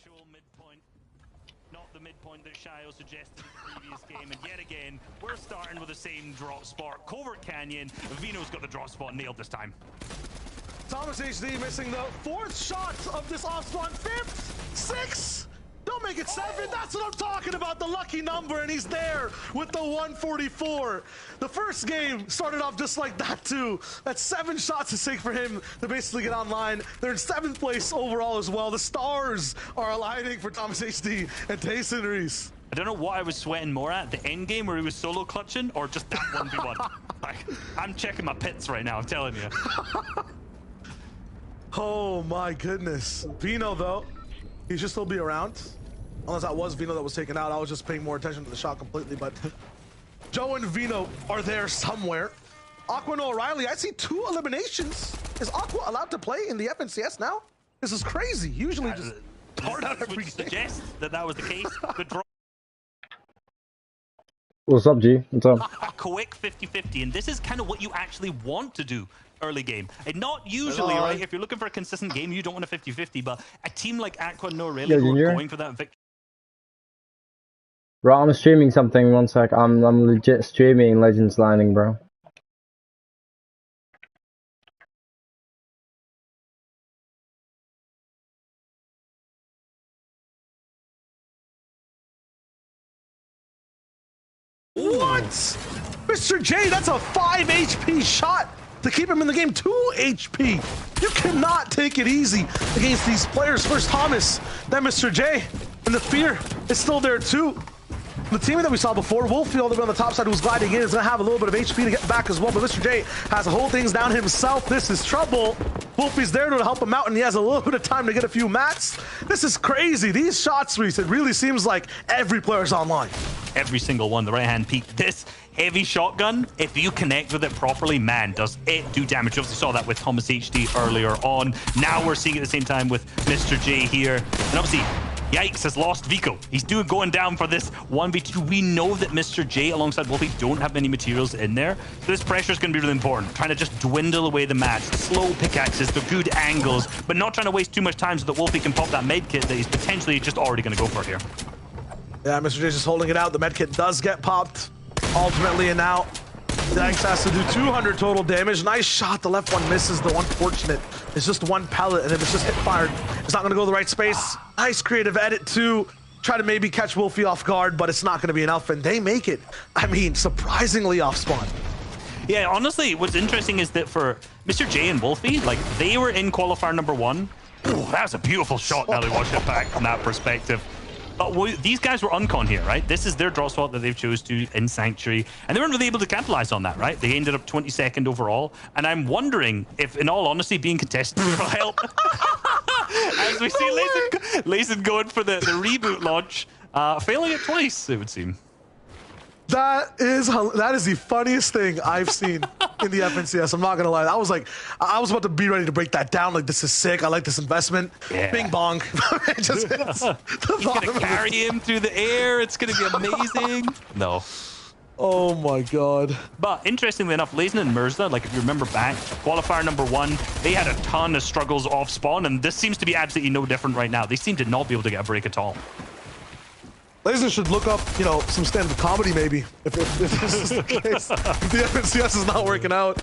actual midpoint, not the midpoint that Shio suggested in the previous game. And yet again, we're starting with the same drop spot. Covert Canyon, Vino's got the drop spot nailed this time. Thomas HD missing the fourth shot of this off spawn. Fifth, sixth. Don't make it seven. That's what I'm talking about. The lucky number, and he's there with the 144. The first game started off just like that too. That's 7 shots to take for him to basically get online. They're in 7th place overall as well. The stars are aligning for Thomas HD and Tayson Reese. I don't know what I was sweating more at, the end game where he was solo clutching, or just that 1v1. Like, I'm checking my pits right now, I'm telling you. Oh my goodness. Vino though, he should still be around. Unless that was Vino that was taken out. I was just paying more attention to the shot completely, but Joe and Vino are there somewhere. Aqua and O'Reilly, I see 2 eliminations. Is Aqua allowed to play in the FNCS now? This is crazy. Usually just hard out every game. Suggest that was the case. Good draw. What's up, G? What's up? A quick 50-50, and this is kind of what you actually want to do early game. And not usually, right? If you're looking for a consistent game, you don't want a 50-50, but a team like Aqua and O'Reilly who are going for that victory. Bro, I'm streaming something, one sec. I'm legit streaming Legends Landing, bro. What? Mr. J, that's a 5 HP shot to keep him in the game. 2 HP. You cannot take it easy against these players. First Thomas, then Mr. J. And the fear is still there too. The teammate that we saw before, Wolfie, all the way on the top side, who's gliding in, is going to have a little bit of HP to get back as well. But Mr. J has to hold things down himself. This is trouble. Wolfie's there to help him out, and he has a little bit of time to get a few mats. This is crazy. These shots, Reese, it really seems like every player's online. Every single one, the right-hand peak. This heavy shotgun, if you connect with it properly, man, does it do damage. You obviously saw that with Thomas HD earlier on. Now we're seeing it at the same time with Mr. J here. And obviously, Yikes has lost Vico. He's going down for this 1v2. We know that Mr. J alongside Wolfie don't have many materials in there. So this pressure is going to be really important. Trying to just dwindle away the match. Slow pickaxes, the good angles, but not trying to waste too much time so that Wolfie can pop that med kit that he's potentially just already going to go for here. Yeah, Mr. J's just holding it out. The med kit does get popped ultimately, and now Yikes has to do 200 total damage. Nice shot. The left one misses. The one fortunate is just one pellet, and if it's just hit fired, it's not going to go to the right space. Nice creative edit to try to maybe catch Wolfie off guard, but it's not going to be enough, and they make it. I mean, surprisingly off spawn. Yeah, honestly, what's interesting is that for Mr. J and Wolfie, like, they were in qualifier number 1. Ooh, that was a beautiful shot now they watch it back from that perspective. But these guys were uncon here, right? This is their draw spot that they've chose to in Sanctuary, and they weren't really able to capitalize on that, right? They ended up 22nd overall, and I'm wondering if, in all honesty, being contested will help. As we see Lazen going for the reboot launch, failing it twice, it would seem. That is the funniest thing I've seen in the FNCS. I'm not gonna lie. I was about to be ready to break that down. Like, this is sick. I like this investment. Yeah. Bing bong. It just hits the bottom. Gonna carry him through the air. It's gonna be amazing. No. Oh my god. But interestingly enough, Lazen and Mirza, like if you remember back, qualifier number 1, they had a ton of struggles off spawn, and this seems to be absolutely no different right now. They seem to not be able to get a break at all. Lazen should look up, you know, some stand-up comedy maybe, if this is the case. If the FNCS is not working out.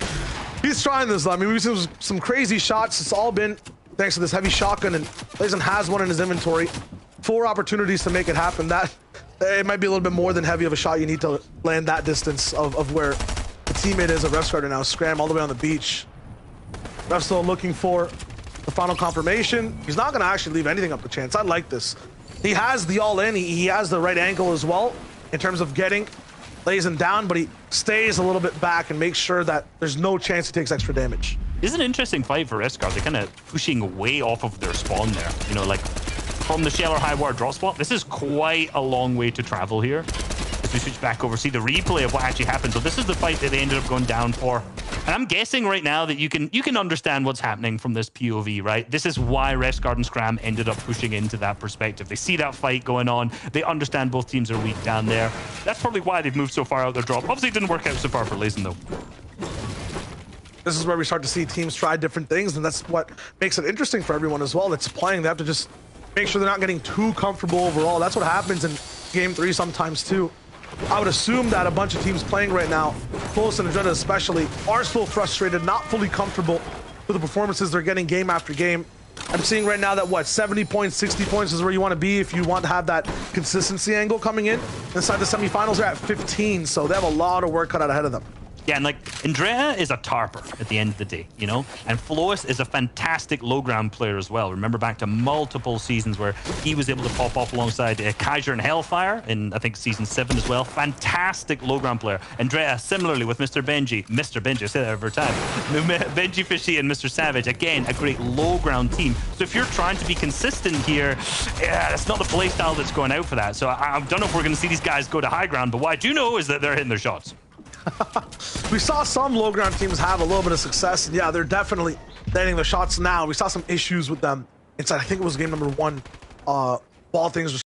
He's trying this, though. I mean, we've seen some crazy shots. It's all been thanks to this heavy shotgun, and Lazen has one in his inventory. 4 opportunities to make it happen. That, it might be a little bit more than heavy of a shot. You need to land that distance of where the teammate is of Refscarter now. Scram all the way on the beach. Ref still looking for the final confirmation. He's not going to actually leave anything up to chance. I like this. He has the all-in, he has the right angle as well in terms of getting Lazen down, but he stays a little bit back and makes sure that there's no chance he takes extra damage. This is an interesting fight for Refscarter. They're kind of pushing way off of their spawn there. You know, like from the Shell or High Wire drop spot, this is quite a long way to travel here. As we switch back over, see the replay of what actually happened. So this is the fight that they ended up going down for. And I'm guessing right now that you can understand what's happening from this POV, right? This is why Refscarter and Scram ended up pushing into that perspective. They see that fight going on. They understand both teams are weak down there. That's probably why they've moved so far out their drop. Obviously, it didn't work out so far for Lazen, though. This is where we start to see teams try different things, and that's what makes it interesting for everyone as well. It's playing. They have to just make sure they're not getting too comfortable overall. That's what happens in game 3 sometimes too. I would assume that a bunch of teams playing right now, Close and Adrena especially, are still frustrated, not fully comfortable with the performances they're getting game after game. I'm seeing right now that, what, 70 points, 60 points is where you want to be if you want to have that consistency angle coming in. Inside the semifinals, they're at 15, so they have a lot of work cut out ahead of them. Yeah, and like, Andrea is a tarper at the end of the day, you know? And Flois is a fantastic low ground player as well. Remember back to multiple seasons where he was able to pop off alongside Kaiser and Hellfire in, I think, season 7 as well. Fantastic low ground player. Andrea, similarly with Mr. Benji, I say that every time. Benji Fishy and Mr. Savage, again, a great low ground team. So if you're trying to be consistent here, yeah, that's not the play style that's going out for that. So I don't know if we're going to see these guys go to high ground, but what I do know is that they're hitting their shots. We saw some low ground teams have a little bit of success, and yeah, they're definitely landing their shots now. We saw some issues with them inside, I think it was game number 1. Ball things was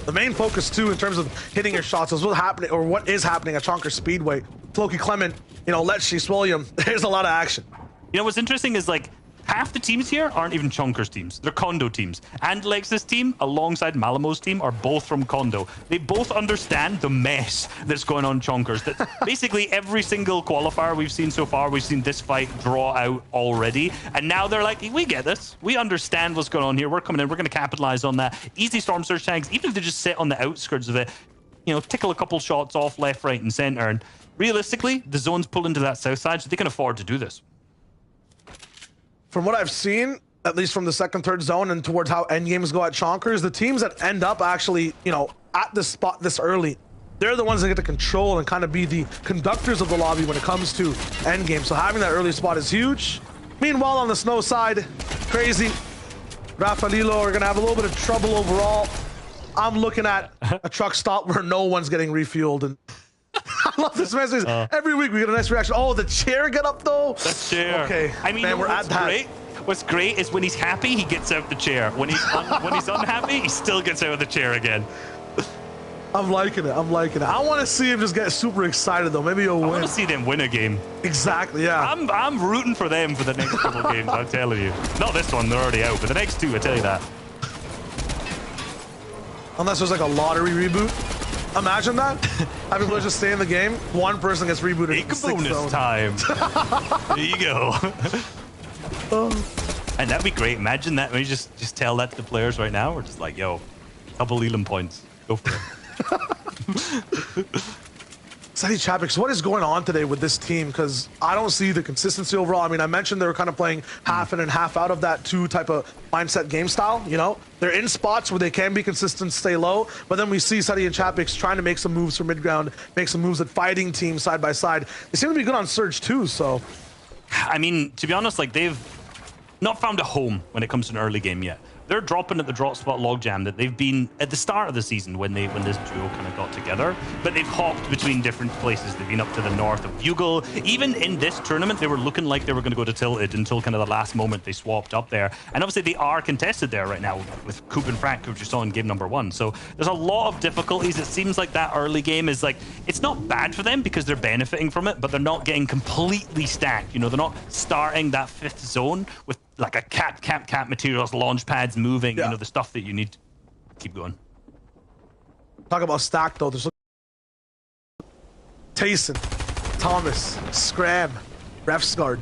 the main focus too in terms of hitting your shots is what is happening at Chonker Speedway. Floki Clement, you know, Let's William. There's a lot of action. You know what's interesting is, like, half the teams here aren't even Chonkers teams. They're Kondo teams. And Lex's team, alongside Malamo's team, are both from Kondo. They both understand the mess that's going on in Chonkers. That basically every single qualifier we've seen so far, we've seen this fight draw out already. And now they're like, we get this. We understand what's going on here. We're coming in. We're going to capitalize on that. Easy Storm Surge tanks, even if they just sit on the outskirts of it, you know, tickle a couple shots off left, right, and center. And realistically, the zone's pulled into that south side, so they can afford to do this. From what I've seen, at least from the second, third zone and towards how end games go at Chonkers, the teams that end up actually, you know, at this spot this early, they're the ones that get to control and kind of be the conductors of the lobby when it comes to end game. So having that early spot is huge. Meanwhile, on the snow side, Crazy, Rafaelilo are going to have a little bit of trouble overall. I'm looking at a truck stop where no one's getting refueled, and I love this message. Every week we get a nice reaction. Oh, the chair get up though. The chair. Okay. I mean, man, we're at that. Great? What's great is when he's happy, he gets out the chair. When he's unhappy, he still gets out of the chair again. I'm liking it. I'm liking it. I want to see him just get super excited though. Maybe he'll win. I want to see them win a game. Exactly. Yeah. I'm rooting for them for the next couple games. I'm telling you. Not this one. They're already out, but the next 2, I tell you that. Unless there's like a lottery reboot. Imagine that. Having people just stay in the game. One person gets rebooted. Bonus time. There you go. And that'd be great. Imagine that. When you just tell that to the players right now. We're just like, yo, couple Elam points. Go for it. Sadie Chapix, what is going on today with this team? Because I don't see the consistency overall. I mean, I mentioned they were kind of playing half in and half out of that 2 type of mindset game style, you know? They're in spots where they can be consistent, stay low, but then we see Sadie and Chapix trying to make some moves for mid-ground, make some moves at fighting teams side by side. They seem to be good on Surge too, so. I mean, to be honest, like, they've not found a home when it comes to an early game yet. They're dropping at the drop spot logjam that they've been at the start of the season when this duo kind of got together, but they've hopped between different places. They've been up to the north of Bugle. Even in this tournament, they were looking like they were going to go to Tilted until kind of the last moment they swapped up there. And obviously they are contested there right now with Coop and Frank, which you saw in game number 1. So there's a lot of difficulties. It seems like that early game is like, it's not bad for them because they're benefiting from it, but they're not getting completely stacked. You know, they're not starting that 5th zone with like a cat materials, launch pads moving, you know, the stuff that you need to keep going. Talk about stack though. There's Tayson, Thomas, Scram, Refsguard,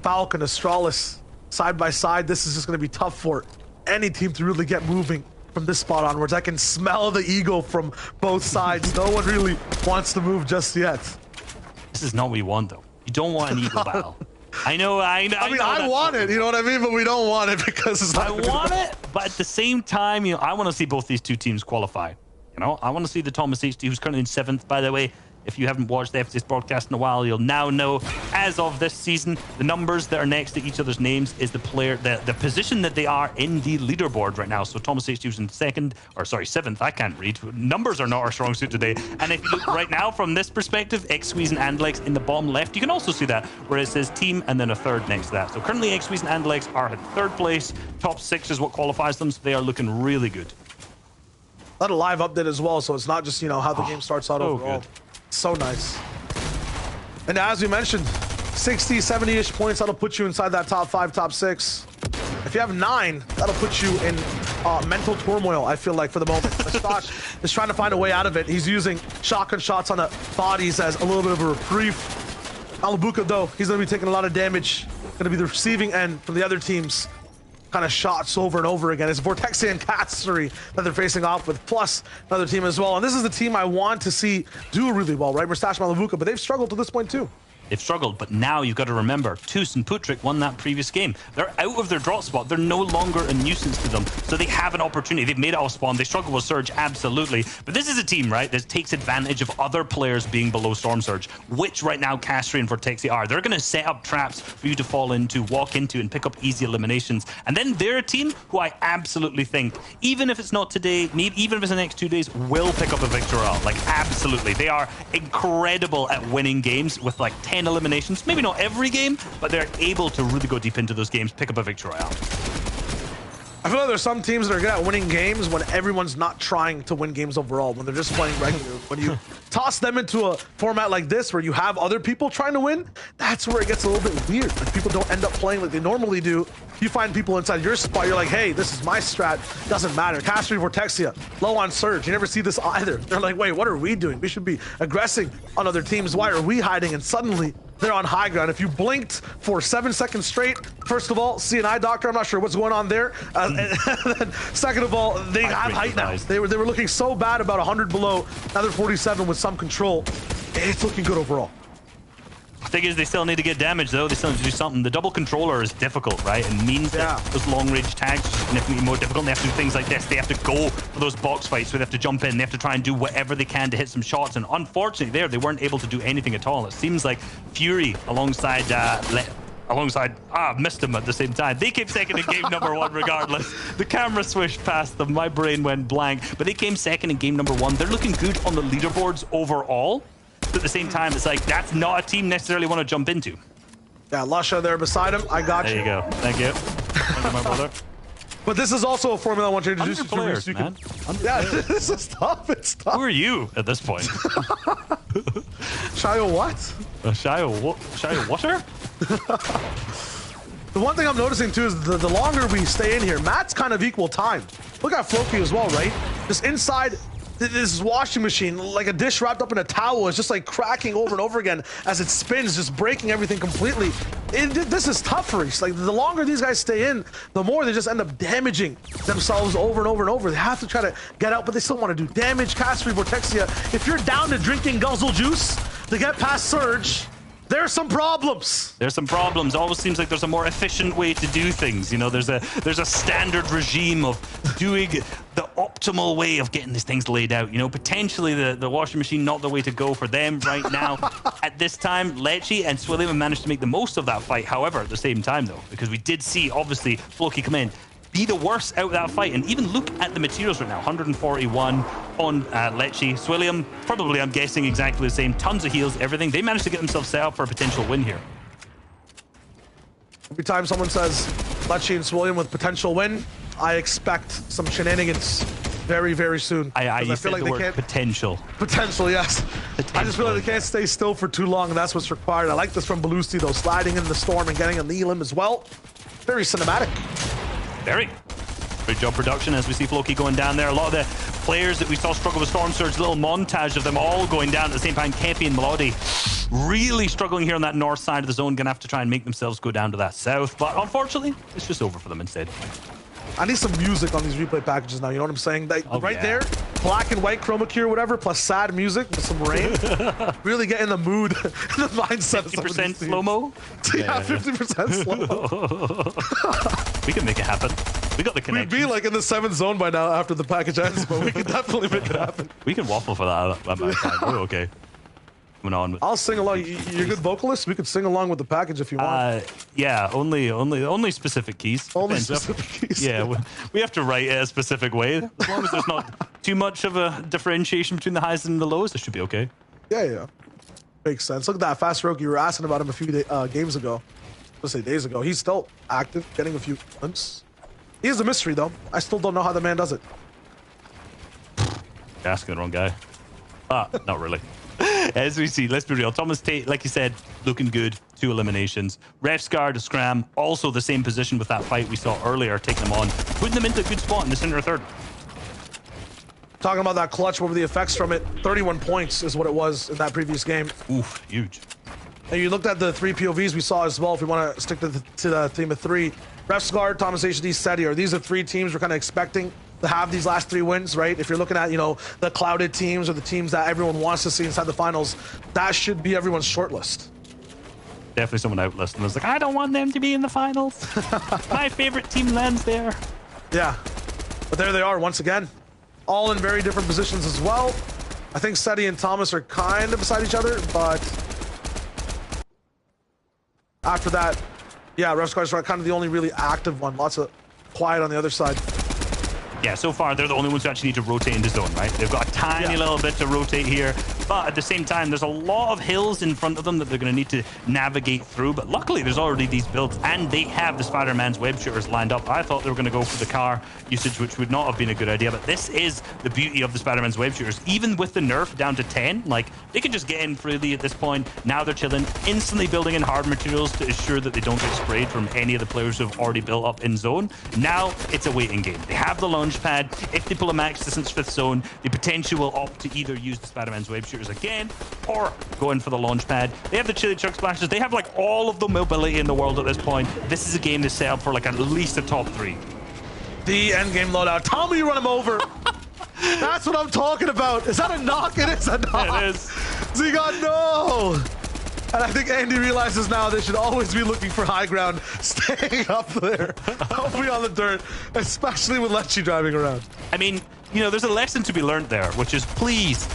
Falcon, Astralis, side by side. This is just going to be tough for any team to really get moving from this spot onwards. I can smell the ego from both sides. No one really wants to move just yet. This is not what you want though. You don't want an ego battle. I know. I mean, I want it, you know what I mean? But we don't want it because it's not. I want it, but at the same time, you know, I want to see both these 2 teams qualify. You know, I want to see the Thomas HD, who's currently in 7th, by the way. If you haven't watched the FCS broadcast in a while, you'll now know, as of this season, the numbers that are next to each other's names is the player, the position that they are in the leaderboard right now. So Thomas HD was in 7th. I can't read. Numbers are not our strong suit today. And if you look right now from this perspective, X-Squeeze and Andlex in the bottom left, you can also see that, where it says team and then a 3rd next to that. So currently X-Squeeze and Andlex are at 3rd place. Top 6 is what qualifies them, so they are looking really good. Let a live update as well, so it's not just, you know, how the game starts out overall. Good. So nice. And as we mentioned, 60, 70-ish points, that'll put you inside that top 5, top 6. If you have 9, that'll put you in mental turmoil, I feel like, for the moment. Mustache is trying to find a way out of it. He's using shotgun shots on the bodies as a little bit of a reprieve. Malabuka, though, he's going to be taking a lot of damage. Going to be the receiving end from the other teams. Kind of shots over and over again. It's Vortexia and Catsuri that they're facing off with, plus another team as well. And this is the team I want to see do really well, right? Mustache, Malabuka, but they've struggled to this point too. They've struggled, but now you've got to remember, Toos and Putrik won that previous game. They're out of their drop spot. They're no longer a nuisance to them, so they have an opportunity. They've made it off spawn. They struggle with Surge, absolutely. But this is a team, right, that takes advantage of other players being below Storm Surge, which right now Catsuri and Vortexia are. They're going to set up traps for you to fall into, walk into, and pick up easy eliminations. And then they're a team who I absolutely think, even if it's not today, maybe even if it's the next 2 days, will pick up a victory. Like, absolutely. They are incredible at winning games with like 10 eliminations. Maybe not every game, but they're able to really go deep into those games, pick up a victory royale. I feel like there's some teams that are good at winning games when everyone's not trying to win games overall, when they're just playing regular. When you toss them into a format like this where you have other people trying to win, that's where it gets a little bit weird. Like, people don't end up playing like they normally do. You find people inside your spot, you're like, hey, this is my strat. Doesn't matter. Catsuri, Vortexia, low on Surge. You never see this either. They're like, wait, what are we doing? We should be aggressing on other teams. Why are we hiding? And suddenly, they're on high ground. If you blinked for 7 seconds straight, first of all, CNI Doctor, I'm not sure what's going on there. And then second of all, they have height now. They were looking so bad, about 100 below. Now they're 47 with some control. It's looking good overall. The thing is, they still need to get damage, though. They still need to do something. The double controller is difficult, right? It means that those long-range tags are significantly more difficult. They have to do things like this. They have to go for those box fights, so they have to jump in. They have to try and do whatever they can to hit some shots. And unfortunately, they weren't able to do anything at all. It seems like Fury, alongside missed him at the same time. They came second in game number 1 regardless. The camera swished past them. My brain went blank. But they came second in game number 1. They're looking good on the leaderboards overall. But at the same time, it's like, that's not a team necessarily want to jump into. Yeah, Lusha there beside him. I got you. There you go. Thank you. Thank you, my brother. But this is also a formula I want to introduce you to. Players, man. Yeah, this is tough. It's tough. Who are you at this point? Shio what? Shio Water? The one thing I'm noticing too is the longer we stay in here, Matt's kind of equal time. Look at Floki as well, right? Just inside this washing machine, like a dish wrapped up in a towel, is just like cracking over and over again as it spins, just breaking everything completely. This is tough for us. Like, the longer these guys stay in, the more they just end up damaging themselves over and over and over. They have to try to get out, but they still want to do damage. Catsuri, Vortexia, if you're down to drinking guzzle juice to get past Surge, there's some problems. There's some problems. Always seems like there's a more efficient way to do things. You know, there's a standard regime of doing the optimal way of getting these things laid out. You know, potentially the washing machine not the way to go for them right now. At this time, Lecce and Swilliam managed to make the most of that fight. However, at the same time though, because we did see obviously Floki come in, be the worst out of that fight, and even look at the materials right now. 141 on Lecce. Swilliam, probably, I'm guessing, exactly the same. Tons of heals, everything. They managed to get themselves set up for a potential win here. Every time someone says Lecce and Swilliam with potential win, I expect some shenanigans very, very soon. I feel like the word potential. Potential, yes. Potential. I just feel like they can't stay still for too long, and that's what's required. I like this from Belusi, though, sliding in the storm and getting a Neelim as well. Very cinematic. Very. Great job production as we see Floki going down there. A lot of the players that we saw struggle with Storm Surge, little montage of them all going down at the same time. Kepi and Melody really struggling here on that north side of the zone. Gonna have to try and make themselves go down to that south. But unfortunately, it's just over for them instead. I need some music on these replay packages now, you know what I'm saying? There, black and white chroma key or whatever, plus sad music with some rain. Really get in the mood, the mindset. 50% slow-mo? Yeah, 50% slow-mo. We can make it happen. We got the connection. We'd be like in the 7th zone by now after the package ends, but we can definitely make it happen. We can waffle for that. We're okay. On. I'll sing along. You're a good vocalist. We could sing along with the package if you want. Yeah, only specific keys. Only specific keys. Yeah, we have to write it a specific way. As long as there's not too much of a differentiation between the highs and the lows, it should be okay. Yeah. Makes sense. Look at that fast Roki. You were asking about him a few games ago. Let's say days ago. He's still active, getting a few glimpses. He is a mystery, though. I still don't know how the man does it. You're asking the wrong guy. Not really. As we see, let's be real. Thomas Tate, like you said, looking good. 2 eliminations. Refsgaard, Scram, also the same position with that fight we saw earlier, taking them on, putting them into a good spot in the center of third. Talking about that clutch, what were the effects from it? 31 points is what it was in that previous game. Oof, huge. And you looked at the 3 POVs we saw as well, if we want to stick to the team of 3. Refsgaard, Thomas HD, Seti, are these the 3 teams we're kind of expecting to have these last 3 wins, right? If you're looking at, you know, the clouded teams or the teams that everyone wants to see inside the finals, that should be everyone's shortlist. Definitely someone outlisted was like, I don't want them to be in the finals. My favorite team lands there. Yeah, but there they are once again, all in very different positions as well. I think Seti and Thomas are kind of beside each other, but after that, yeah, Refsgaard's kind of the only really active one. Lots of quiet on the other side. Yeah, so far they're the only ones who actually need to rotate into zone, right? They've got a tiny little bit to rotate here, but at the same time, there's a lot of hills in front of them that they're going to need to navigate through. But luckily, there's already these builds, and they have the Spider-Man's web shooters lined up. I thought they were going to go for the car usage, which would not have been a good idea, but this is the beauty of the Spider-Man's web shooters. Even with the nerf down to 10, like, they can just get in freely at this point. Now they're chilling, instantly building in hard materials to ensure that they don't get sprayed from any of the players who have already built up in zone. Now it's a waiting game. They have the launch pad. If they pull a max distance 5th zone, they potentially will opt to either use the Spider-Man's web shooters again or go in for the launch pad. They have the Chili Chug Splashes. They have like all of the mobility in the world at this point. This is a game that's set up for like at least a top 3. The end game loadout. Tell me you run him over. That's what I'm talking about. Is that a knock? It is a knock. It is. Zigot, no. And I think Andy realizes now they should always be looking for high ground, staying up there. Don't be on the dirt, especially with Lecce driving around. I mean, you know, there's a lesson to be learned there, which is please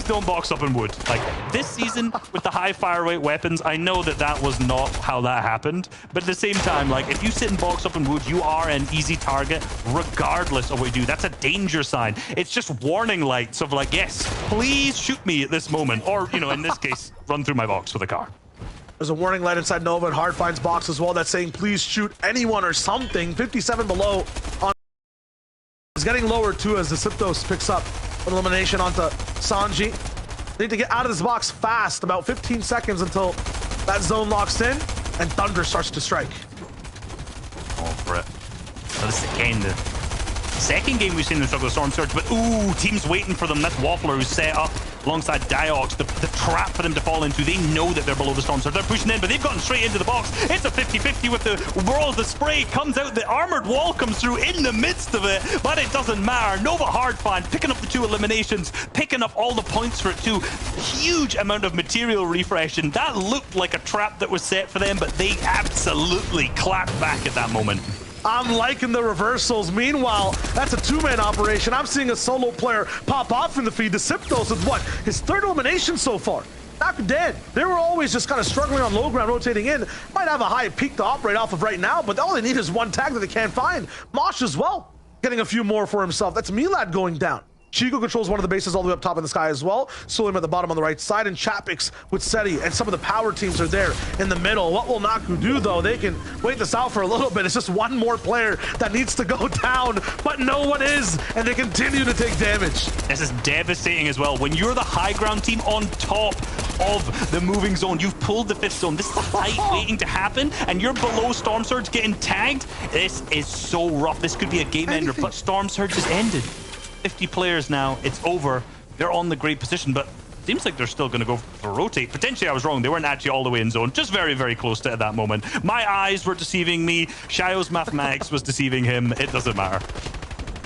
don't box up in wood. Like, this season with the high fire rate weapons, I know that that was not how that happened, but at the same time, like, if you sit and box up in wood, you are an easy target regardless of what you do. That's a danger sign. It's just warning lights of like, yes, please shoot me at this moment, or, you know, in this case, run through my box with a car. There's a warning light inside Nova and Hardfine's box as well that's saying please shoot anyone or something. 57 below on. It's getting lower too as the Siptos picks up an elimination onto Sanji. They need to get out of this box fast, about 15 seconds until that zone locks in and Thunder starts to strike. Oh, for it. So this is again the second game we've seen them struggle with Storm Surge, but ooh, team's waiting for them. That's Waffler who's set up alongside Diox, the trap for them to fall into. They know that they're below the Storm Surge. They're pushing in, but they've gotten straight into the box. It's a 50-50 with the world. The spray comes out. The armored wall comes through in the midst of it, but it doesn't matter. Nova Hardfine picking up the 2 eliminations, picking up all the points for it too. Huge amount of material refresh, and that looked like a trap that was set for them, but they absolutely clapped back at that moment. I'm liking the reversals. Meanwhile, that's a 2-man operation. I'm seeing a solo player pop off in the feed. The Siptos with what? His 3rd elimination so far. Not dead. They were always just kind of struggling on low ground, rotating in. Might have a high peak to operate off of right now, but all they need is 1 tag that they can't find. Mosh as well, getting a few more for himself. That's Milad going down. Chico controls one of the bases all the way up top in the sky as well. Suleiman at the bottom on the right side, and Chapix with Seti, and some of the power teams are there in the middle. What will Naku do though? They can wait this out for a little bit. It's just one more player that needs to go down, but no one is, and they continue to take damage. This is devastating as well. When you're the high ground team on top of the moving zone, you've pulled the 5th zone. This is a fight waiting to happen, and you're below Storm Surge getting tagged. This is so rough. This could be a game ender, but Storm Surge has ended. 50 players now, it's over. They're on the great position, but seems like they're still going to go for rotate. Potentially I was wrong. They weren't actually all the way in zone, just very, very close to it at that moment. My eyes were deceiving me. Shio's mathematics was deceiving him. It doesn't matter.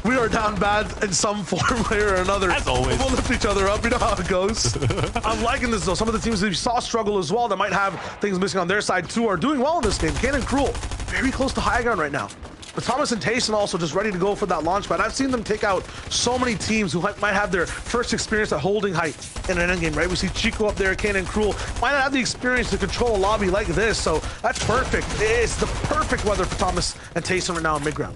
We are down bad in some form, way or another. As always. We'll lift each other up. We know how it goes. I'm liking this, though. Some of the teams that we saw struggle as well that might have things missing on their side, too, are doing well in this game. Kanan Cruel, very close to high ground right now. But Thomas and Tayson also just ready to go for that launch pad. I've seen them take out so many teams who might have their first experience at holding height in an endgame, right? We see Chico up there, Kanan Cruel. Might not have the experience to control a lobby like this, so that's perfect. It's the perfect weather for Thomas and Tayson right now in mid-ground.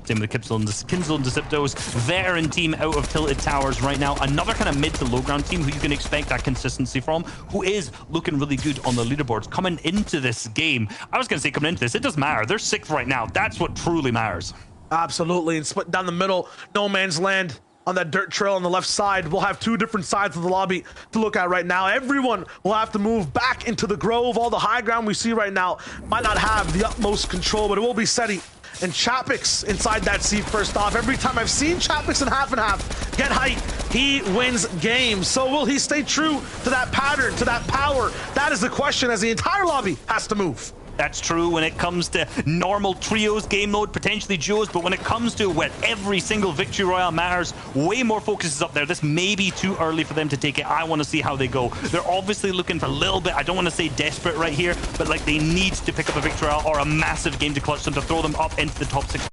Same with the Kinzel and Deceptos. Veteran team out of Tilted Towers right now. Another kind of mid to low ground team who you can expect that consistency from, who is looking really good on the leaderboards coming into this game. I was going to say coming into this, it doesn't matter. They're 6th right now. That's what truly matters. Absolutely. And split down the middle, no man's land. on that dirt trail on the left side. We'll have two different sides of the lobby to look at right now. Everyone will have to move back into the Grove. All the high ground we see right now might not have the utmost control, but it will be Seti and Chapix inside that seat first off. Every time I've seen Chapix in half and half get height, he wins games. So will he stay true to that pattern, to that power? That is the question, as the entire lobby has to move. That's true when it comes to normal trios, game mode, potentially duos, but when it comes to where every single Victory Royale matters, way more focus is up there. This may be too early for them to take it. I want to see how they go. They're obviously looking for a little bit, I don't want to say desperate right here, but like they need to pick up a Victory Royale or a massive game to clutch them, to throw them up into the top 6.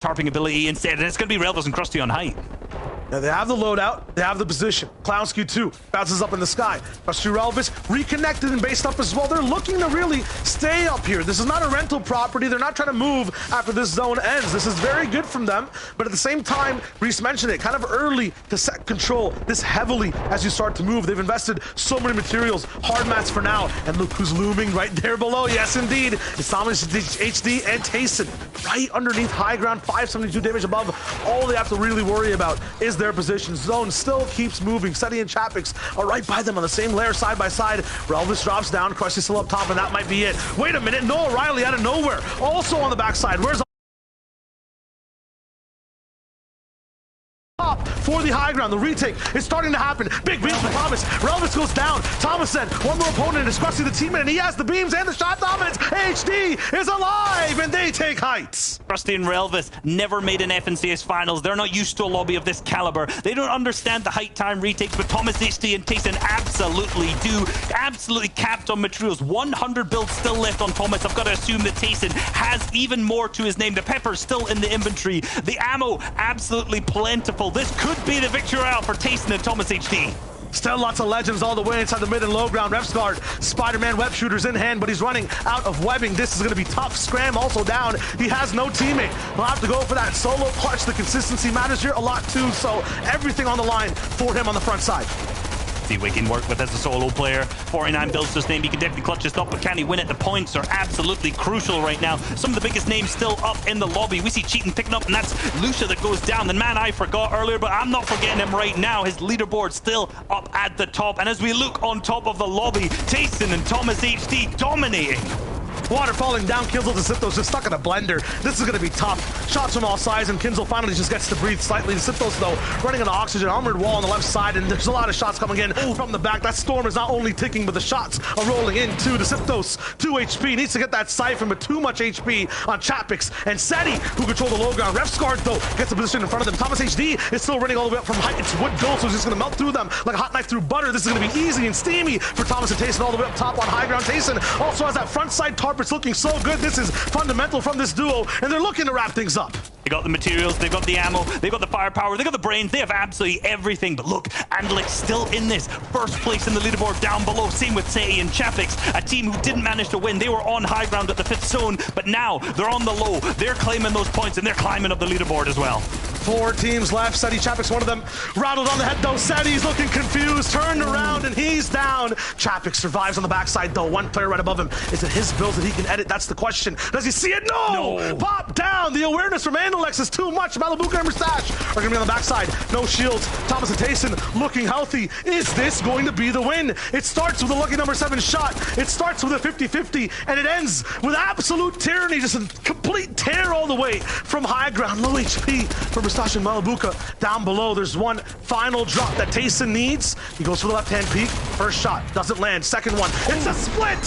Tarping ability instead, and it's going to be Relvis and Krusty on height. Now they have the loadout, they have the position. Clownsky 2 bounces up in the sky. Krusty Relvis reconnected and based up as well. They're looking to really stay up here. This is not a rental property. They're not trying to move after this zone ends. This is very good from them, but at the same time, Reese mentioned it, kind of early to set control this heavily as you start to move. They've invested so many materials, hard mats for now, and look who's looming right there below. Yes, indeed, it's Thomas HD and Tayson right underneath high ground, 572 damage above. All they have to really worry about is their position. Zone still keeps moving. Seti and Chapix are right by them on the same layer, side by side. Relvis drops down, Krusty still up top, and that might be it. Wait a minute, Noah Riley out of nowhere, also on the backside. Where's for the high ground? The retake is starting to happen. Big beams for Thomas. Relvis goes down. Thomas then, one more opponent is Krusty the teammate, and he has the beams and the shot dominance. HD is alive, and they take heights. Krusty and Relvis never made an FNCS finals. They're not used to a lobby of this caliber. They don't understand the height time retakes, but Thomas HD and Tayson absolutely do. Absolutely capped on materials. 100 builds still left on Thomas. I've got to assume that Tayson has even more to his name. The pepper's still in the inventory. The ammo absolutely plentiful. This could be the Victory Royale for Tayson and Thomas HD. Still lots of legends all the way inside the mid and low ground. Refsguard, Spider-Man web shooters in hand, but he's running out of webbing. This is going to be tough. Scram also down. He has no teammate. He'll have to go for that solo clutch. The consistency matters here a lot too, so everything on the line for him on the front side. See what he can work with as a solo player. 49 builds to his name. He can definitely clutch this up, but can he win it? The points are absolutely crucial right now. Some of the biggest names still up in the lobby. We see Cheatin picking up, and that's Lucia that goes down. The man I forgot earlier, but I'm not forgetting him right now. His leaderboard still up at the top. And as we look on top of the lobby, Tayson and Thomas HD dominating. Water falling down, Kinzel Deciptos just stuck in a blender. This is going to be tough. Shots from all sides, and Kinzel finally just gets to breathe slightly. Deciptos, though, running on the oxygen, armored wall on the left side, and there's a lot of shots coming in from the back. That storm is not only ticking, but the shots are rolling in too. Deciptos, 2 HP, needs to get that siphon, but too much HP on Chapix and Seti, who control the low ground. Refsguard, though, gets a position in front of them. Thomas HD is still running all the way up from height. It's wood gold, so he's just going to melt through them like a hot knife through butter. This is going to be easy and steamy for Thomas and Tayson all the way up top on high ground. Tayson also has that front side tarp. It's looking so good. This is fundamental from this duo, and they're looking to wrap things up. They got the materials, they've got the ammo, they've got the firepower, they've got the brains, they have absolutely everything. But look, Andalik still in this. First place in the leaderboard down below. Same with Seti and Chapix, a team who didn't manage to win. They were on high ground at the 5th zone, but now they're on the low. They're claiming those points, and they're climbing up the leaderboard as well. 4 teams left. Seti Chapix, one of them, rattled on the head, though. Seti's looking confused, turned around, and he's down. Chapix survives on the backside, though. One player right above him. Is it his build that he can edit? That's the question. Does he see it? No! Pop down! The awareness from Andalex is too much. Malibuca and Mustache are going to be on the backside. No shields. Thomas and Tayson looking healthy. Is this going to be the win? It starts with a lucky number 7 shot. It starts with a 50-50, and it ends with absolute tyranny. Just a complete tear all the way from high ground. Low HP for Mustache and Malibuca. Down below, there's one final drop that Tayson needs. He goes for the left-hand peek. First shot doesn't land. Second one, it's a split.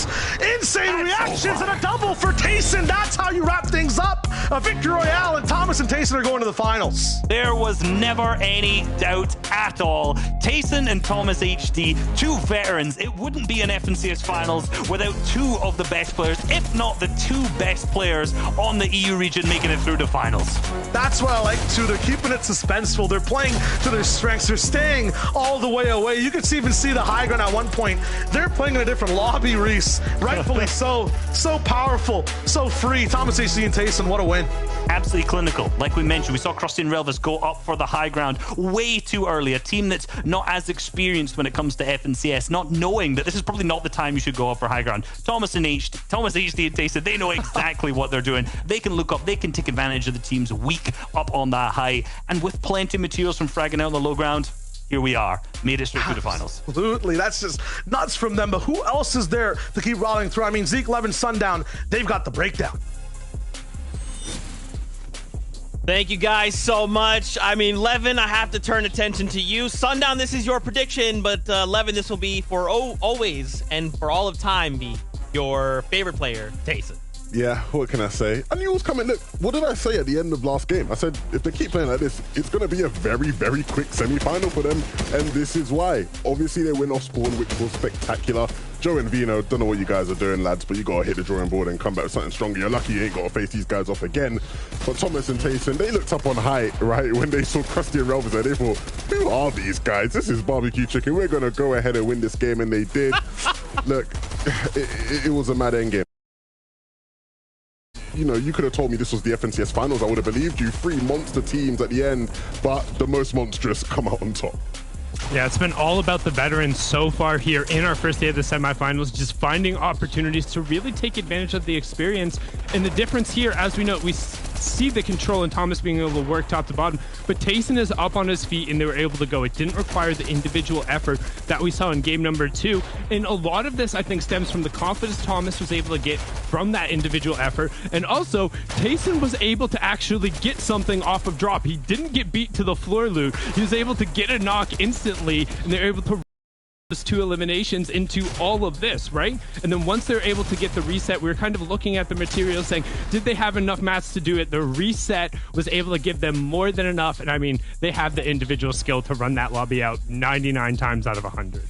Insane reactions and a double for Tayson. That's how you wrap things up. A Victory Royale, and Thomas and Tayson are going to the finals. There was never any doubt at all. Tayson and Thomas HD, 2 veterans. It wouldn't be an FNCS finals without 2 of the best players, if not the 2 best players on the EU region making it through the finals. That's what I like too. They're They're keeping it suspenseful. They're playing to their strengths. They're staying all the way away. You could even see the high ground at one point. They're playing in a different lobby, Reese. Rightfully so. So powerful, so free. Thomas HD and Tayson, what a win. Absolutely clinical. Like we mentioned, we saw Krusty and Relvis go up for the high ground way too early. A team that's not as experienced when it comes to FNCS, not knowing that this is probably not the time you should go up for high ground. Thomas HD and Tayson, they know exactly what they're doing. They can look up, they can take advantage of the team's weak up on that high. And with plenty of materials from fragging out on the low ground, here we are, made it straight through the finals. Absolutely, that's just nuts from them. But who else is there to keep rolling through? I mean, Zeke, Levin, Sundown, they've got the breakdown. Thank you guys so much. I mean, Levin, I have to turn attention to you. Sundown, this is your prediction, but Levin, this will be for always and for all of time be your favorite player, Tayson. Yeah, what can I say? I knew it was coming. Look, what did I say at the end of last game? I said, if they keep playing like this, it's going to be a very, very quick semi-final for them, and this is why. Obviously, they went off spawn, which was spectacular. Joe and Vino, don't know what you guys are doing, lads, but you got to hit the drawing board and come back with something stronger. You're lucky you ain't got to face these guys off again. But Thomas and Tayson, they looked up on high, right, when they saw Krusty and Relvis, and they thought, who are these guys? This is barbecue chicken. We're going to go ahead and win this game, and they did. Look, it was a mad end game. You know, you could have told me this was the FNCS finals. I would have believed you. 3 monster teams at the end, but the most monstrous come out on top. Yeah, it's been all about the veterans so far here in our first day of the semifinals, just finding opportunities to really take advantage of the experience. And the difference here, as we know, we see the control and Thomas being able to work top to bottom, but Tayson is up on his feet and they were able to go. It didn't require the individual effort that we saw in game number 2. And a lot of this, I think, stems from the confidence Thomas was able to get from that individual effort. And also, Tayson was able to actually get something off of drop. He didn't get beat to the floor loot. He was able to get a knock instantly, and they're able to those 2 eliminations into all of this, right? And then once they're able to get the reset, we were kind of looking at the materials saying, did they have enough mats to do it? The reset was able to give them more than enough. And I mean, they have the individual skill to run that lobby out 99 times out of 100.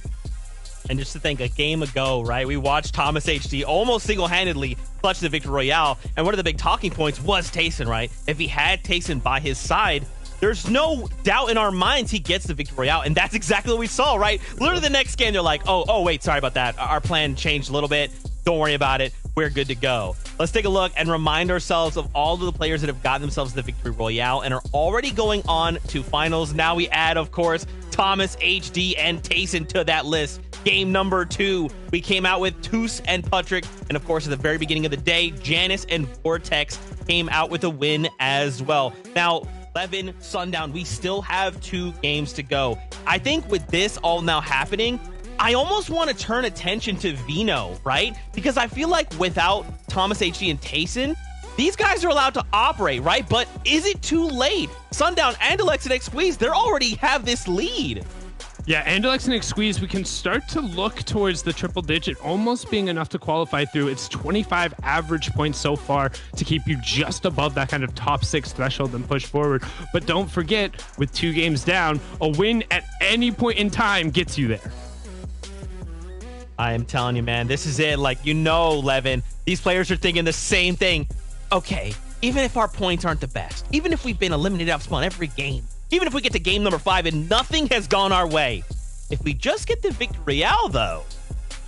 And just to think, a game ago, right, we watched Thomas HD almost single-handedly clutch the Victory Royale, and one of the big talking points was Tayson, right? If he had Tayson by his side, there's no doubt in our minds he gets the Victory Royale, and that's exactly what we saw, right? Literally the next game, they're like, oh, wait, sorry about that. Our plan changed a little bit. Don't worry about it. We're good to go. Let's take a look and remind ourselves of all of the players that have gotten themselves the Victory Royale and are already going on to finals. Now we add, of course, Thomas HD and Tayson to that list. Game number 2, we came out with Toos and Patrick, and of course at the very beginning of the day, Janice and Vortex came out with a win as well. Now, Levin, Sundown, we still have 2 games to go. I think with this all now happening, I almost want to turn attention to Vino, right? Because I feel like without Thomas HD and Tayson, these guys are allowed to operate, right? But is it too late? Sundown and Alexa X Squeeze, they already have this lead. Yeah, and Alexa X Squeeze, we can start to look towards the triple digit almost being enough to qualify through. It's 25 average points so far to keep you just above that kind of top 6 threshold and push forward. But don't forget, with 2 games down, a win at any point in time gets you there. I am telling you, man, this is it. Like, you know, Levin, these players are thinking the same thing. Okay, even if our points aren't the best, even if we've been eliminated off spawn every game, even if we get to game number 5 and nothing has gone our way, if we just get the Victory Royale, though,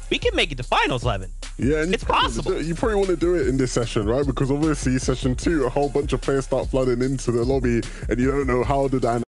we can make it to finals, Levin. Yeah, and it's possible. You probably want to do it in this session, right? Because obviously session 2, a whole bunch of players start flooding into the lobby, and you don't know how the dynamic